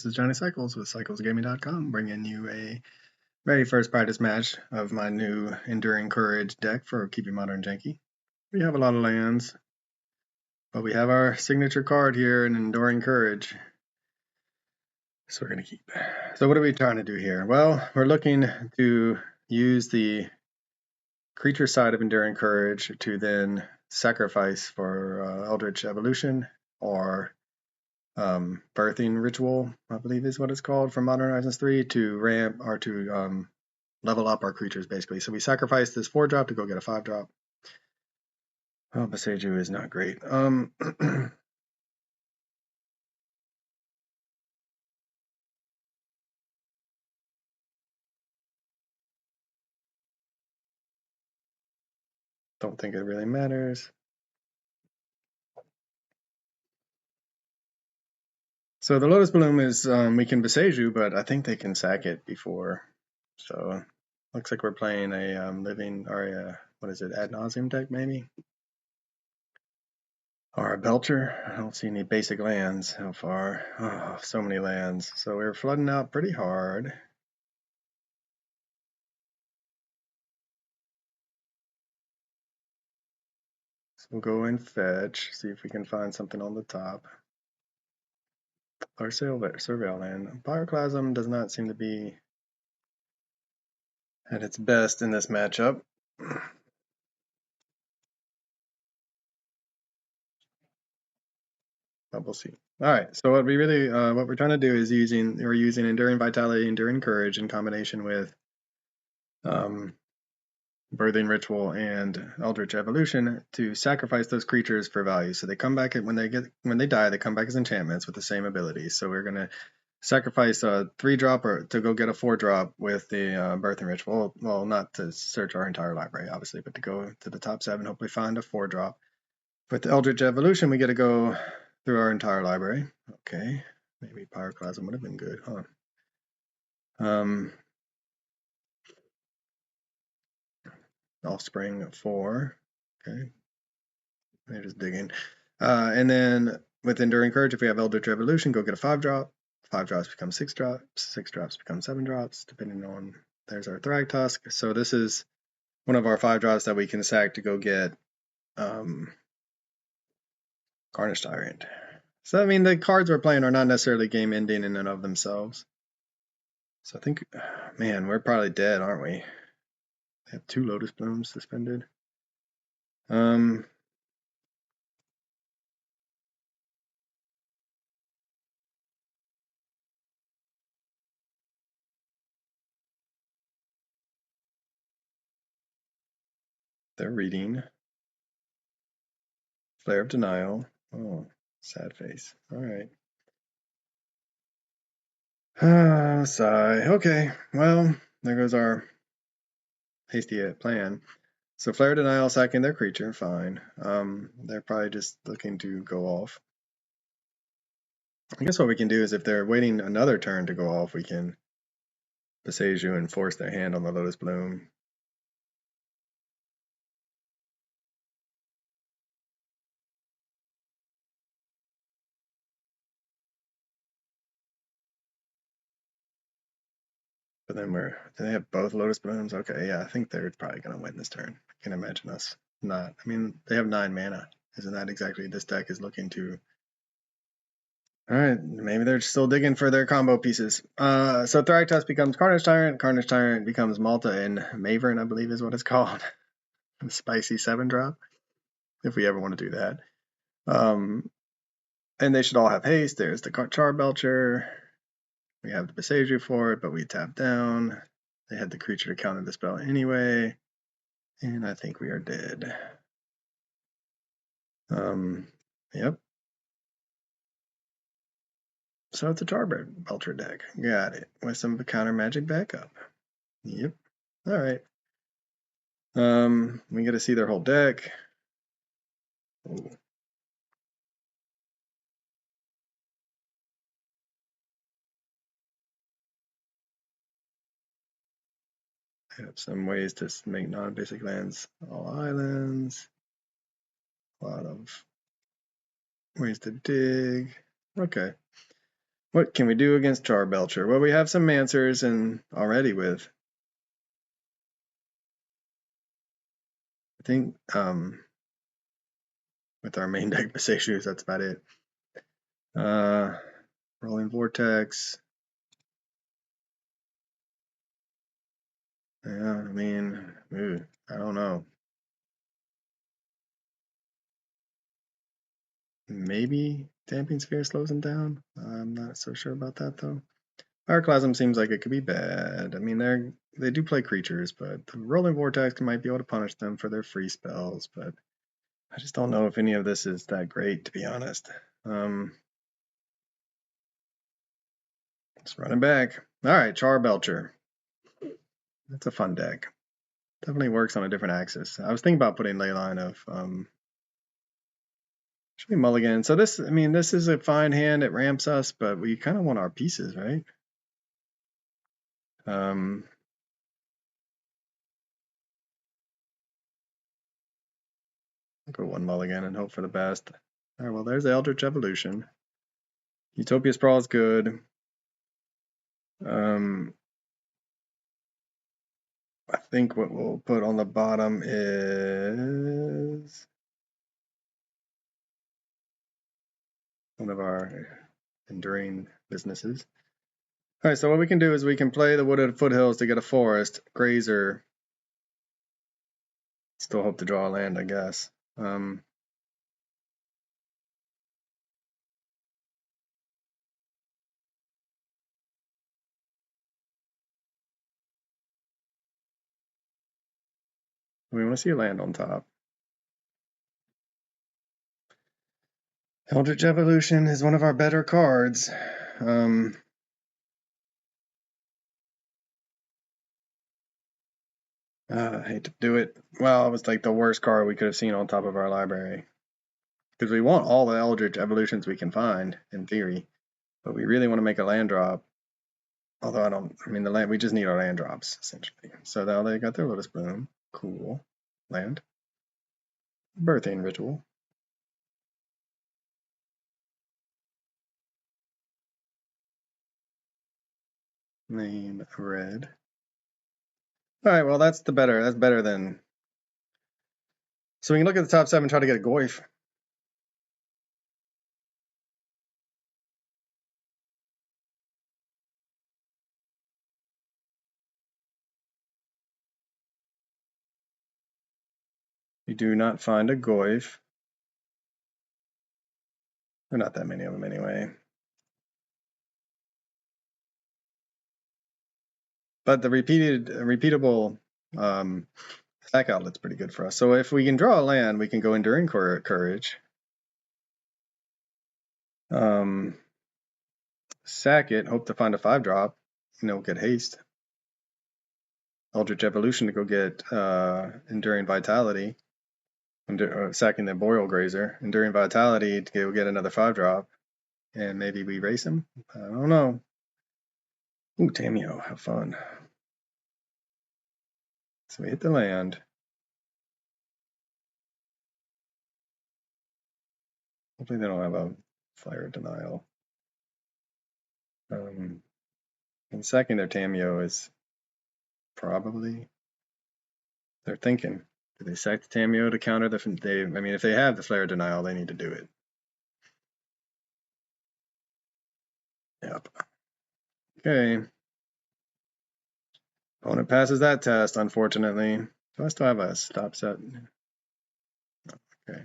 This is Johnny Cycles with CyclesGaming.com, bringing you a very first practice match of my new Enduring Courage deck for keeping modern Janky. We have a lot of lands, but we have our signature card here in Enduring Courage, so we're going to keep. So what are we trying to do here? Well, we're looking to use the creature side of Enduring Courage to then sacrifice for Eldritch Evolution or birthing ritual, I believe is what it's called, from Modern Horizons 3 to ramp or to level up our creatures basically. So we sacrifice this 4-drop to go get a 5-drop. Oh, Beseju is not great. Don't think it really matters. So the Lotus Bloom is, we can Beseju, but I think they can sack it before. So looks like we're playing a living, or a, what is it, ad nauseum deck maybe? Or a Belcher. I don't see any basic lands so far. Oh, so many lands. So we're flooding out pretty hard. So we'll go and fetch, see if we can find something on the top. Our Surveil land. Pyroclasm does not seem to be at its best in this matchup. But we'll see. All right, so what we're trying to do is we're using Enduring Vitality, Enduring Courage in combination with Birthing Ritual and Eldritch Evolution to sacrifice those creatures for value. So they come back when they die, they come back as enchantments with the same abilities. So we're gonna sacrifice a 3-drop or to go get a 4-drop with the Birthing Ritual. Well, not to search our entire library, obviously, but to go to the top 7, hopefully find a 4-drop. With the Eldritch Evolution, we get to go through our entire library. Okay, maybe Pyroclasm would have been good, huh? Offspring of 4. Okay, they're just digging. And then with Enduring Courage, if we have Eldritch Evolution, go get a 5-drop. 5 drops become 6 drops. 6 drops become 7 drops, depending on. There's our Thragtusk. So this is one of our 5 drops that we can sack to go get Carnage Tyrant. So I mean, the cards we're playing are not necessarily game ending in and of themselves. So I think, man, we're probably dead, aren't we? They have 2 Lotus Blooms suspended. They're reading. Flare of Denial. Oh, sad face. All right. Sigh. Okay, well, there goes our hasty plan. So Flare of Denial sacking their creature, fine. They're probably just looking to go off. I guess what we can do is if they're waiting another turn to go off, we can Beseju and force their hand on the Lotus Bloom. But then do they have both Lotus Blooms? Okay, yeah, I think they're probably going to win this turn. I can imagine us not. I mean, they have 9 mana. Isn't that exactly this deck is looking to? All right, maybe they're still digging for their combo pieces. So Thragtusk becomes Carnage Tyrant. Carnage Tyrant becomes Malta and Mavern, I believe is what it's called. A spicy 7-drop, if we ever want to do that. And they should all have haste. There's the Charbelcher. We have the Beseju for it, but we tap down. They had the creature to counter the spell anyway. And I think we are dead. Yep. So it's a Charbelcher deck. Got it. With some counter magic backup. Yep. All right. We get to see their whole deck. Ooh. I have some ways to make non-basic lands all islands. A lot of ways to dig. Okay. What can we do against Charbelcher? Well, we have some answers and already with, I think, with our main deck Basatius, that's about it. Rolling Vortex. Yeah, I mean, I don't know. Maybe Damping Sphere slows him down. I'm not so sure about that though. Pyroclasm seems like it could be bad. I mean, they do play creatures, but the Rolling Vortex might be able to punish them for their free spells. But I just don't know if any of this is that great, to be honest. Let's run it back. All right, Charbelcher. That's a fun deck. Definitely works on a different axis. I was thinking about putting Leyline of should be Mulligan. So this, I mean, this is a fine hand. It ramps us, but we kind of want our pieces, right? I'll go one Mulligan and hope for the best. All right, well, there's the Eldritch Evolution. Utopia Sprawl is good. I think what we'll put on the bottom is one of our enduring businesses. All right, so what we can do is we can play the Wooded Foothills to get a forest, Grazer. Still hope to draw a land, I guess. We want to see a land on top. Eldritch Evolution is one of our better cards. I hate to do it. Well, it was like the worst card we could have seen on top of our library. Because we want all the Eldritch Evolutions we can find, in theory. But we really want to make a land drop. Although the land, we just need our land drops, essentially. So now they got their Lotus Bloom. Cool. Land. Birthing Ritual. Name red. Alright, well that's better than. So we can look at the top 7 and try to get a Goyf. You do not find a Goyf. There are not that many of them anyway. But the repeatable sack outlet's pretty good for us. So if we can draw a land, we can go Enduring Courage. Sack it, hope to find a 5-drop, get haste. Eldritch Evolution to go get Enduring Vitality. Sacking the Boreal Grazer. Enduring Vitality to go get another 5-drop. And maybe we race him? I don't know. Ooh, Tamio, have fun. So we hit the land. Hopefully they don't have a Fire Denial. And sacking their Tamio is probably... They're thinking. Do they sack the Tamio to counter the... if they have the Flare Denial, they need to do it. Yep. Okay. Opponent passes that test, unfortunately. Do I still have a stop set? Okay.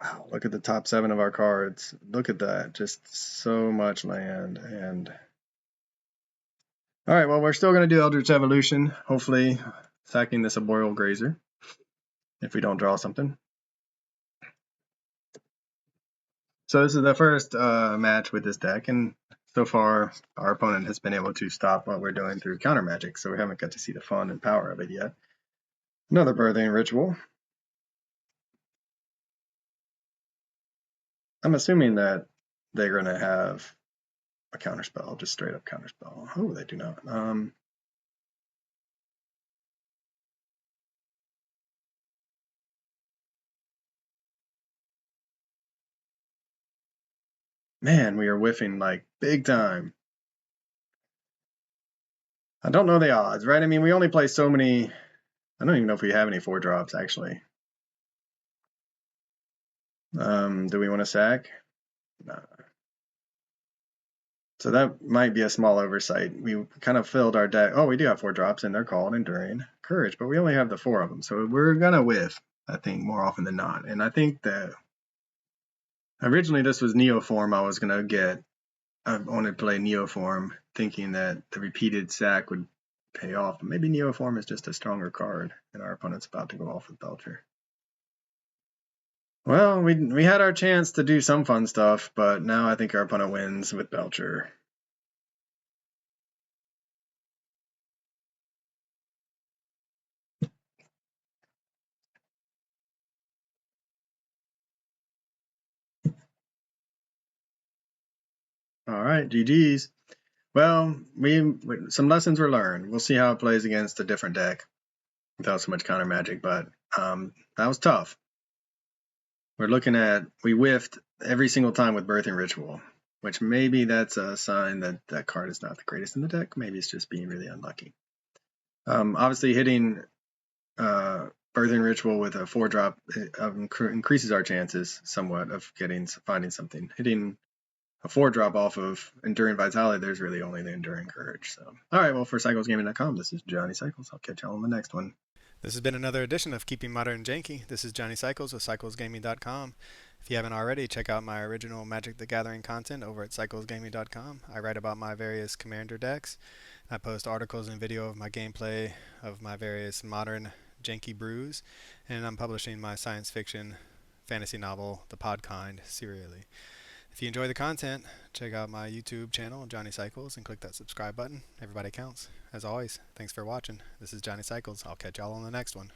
Wow, look at the top 7 of our cards. Look at that. Just so much land. And all right, well, we're still going to do Eldritch Evolution. Hopefully sacking this Boreal Grazer if we don't draw something. So this is the first match with this deck, and so far our opponent has been able to stop what we're doing through counter magic, so we haven't got to see the fun and power of it yet. Another Birthing Ritual. I'm assuming that they're going to have a counterspell, just straight up counterspell. Oh, they do not. Man, we are whiffing like big time. I don't know the odds, right? I mean, we only play so many. I don't even know if we have any 4-drops, actually. Do we want to sack? No. So that might be a small oversight. We kind of filled our deck. Oh, we do have 4-drops, and they're called Enduring Courage, but we only have the 4 of them. So we're going to whiff, I think, more often than not. And I think that originally this was Neoform I was going to get. I wanted to play Neoform, thinking that the repeated sack would pay off. But maybe Neoform is just a stronger card, and our opponent's about to go off with Belcher. Well, we had our chance to do some fun stuff, but now I think our opponent wins with Belcher. All right, GG's. Well, some lessons were learned. We'll see how it plays against a different deck without so much counter magic, but that was tough. We whiffed every single time with Birthing Ritual, which maybe that's a sign that that card is not the greatest in the deck. Maybe it's just being really unlucky. Obviously, hitting Birthing Ritual with a 4-drop increases our chances somewhat of finding something. Hitting a 4-drop off of Enduring Vitality, there's really only the Enduring Courage. So, all right, well, for CyclesGaming.com, this is Johnny Cycles. I'll catch y'all on the next one. This has been another edition of Keeping Modern Janky. This is Johnny Cycles with CyclesGaming.com. If you haven't already, check out my original Magic the Gathering content over at CyclesGaming.com. I write about my various commander decks. I post articles and video of my gameplay of my various modern janky brews, and I'm publishing my science fiction fantasy novel, The Podkind, serially. If you enjoy the content, check out my YouTube channel, Johnny Cycles, and click that subscribe button. Everybody counts. As always, thanks for watching. This is Johnny Cycles. I'll catch y'all on the next one.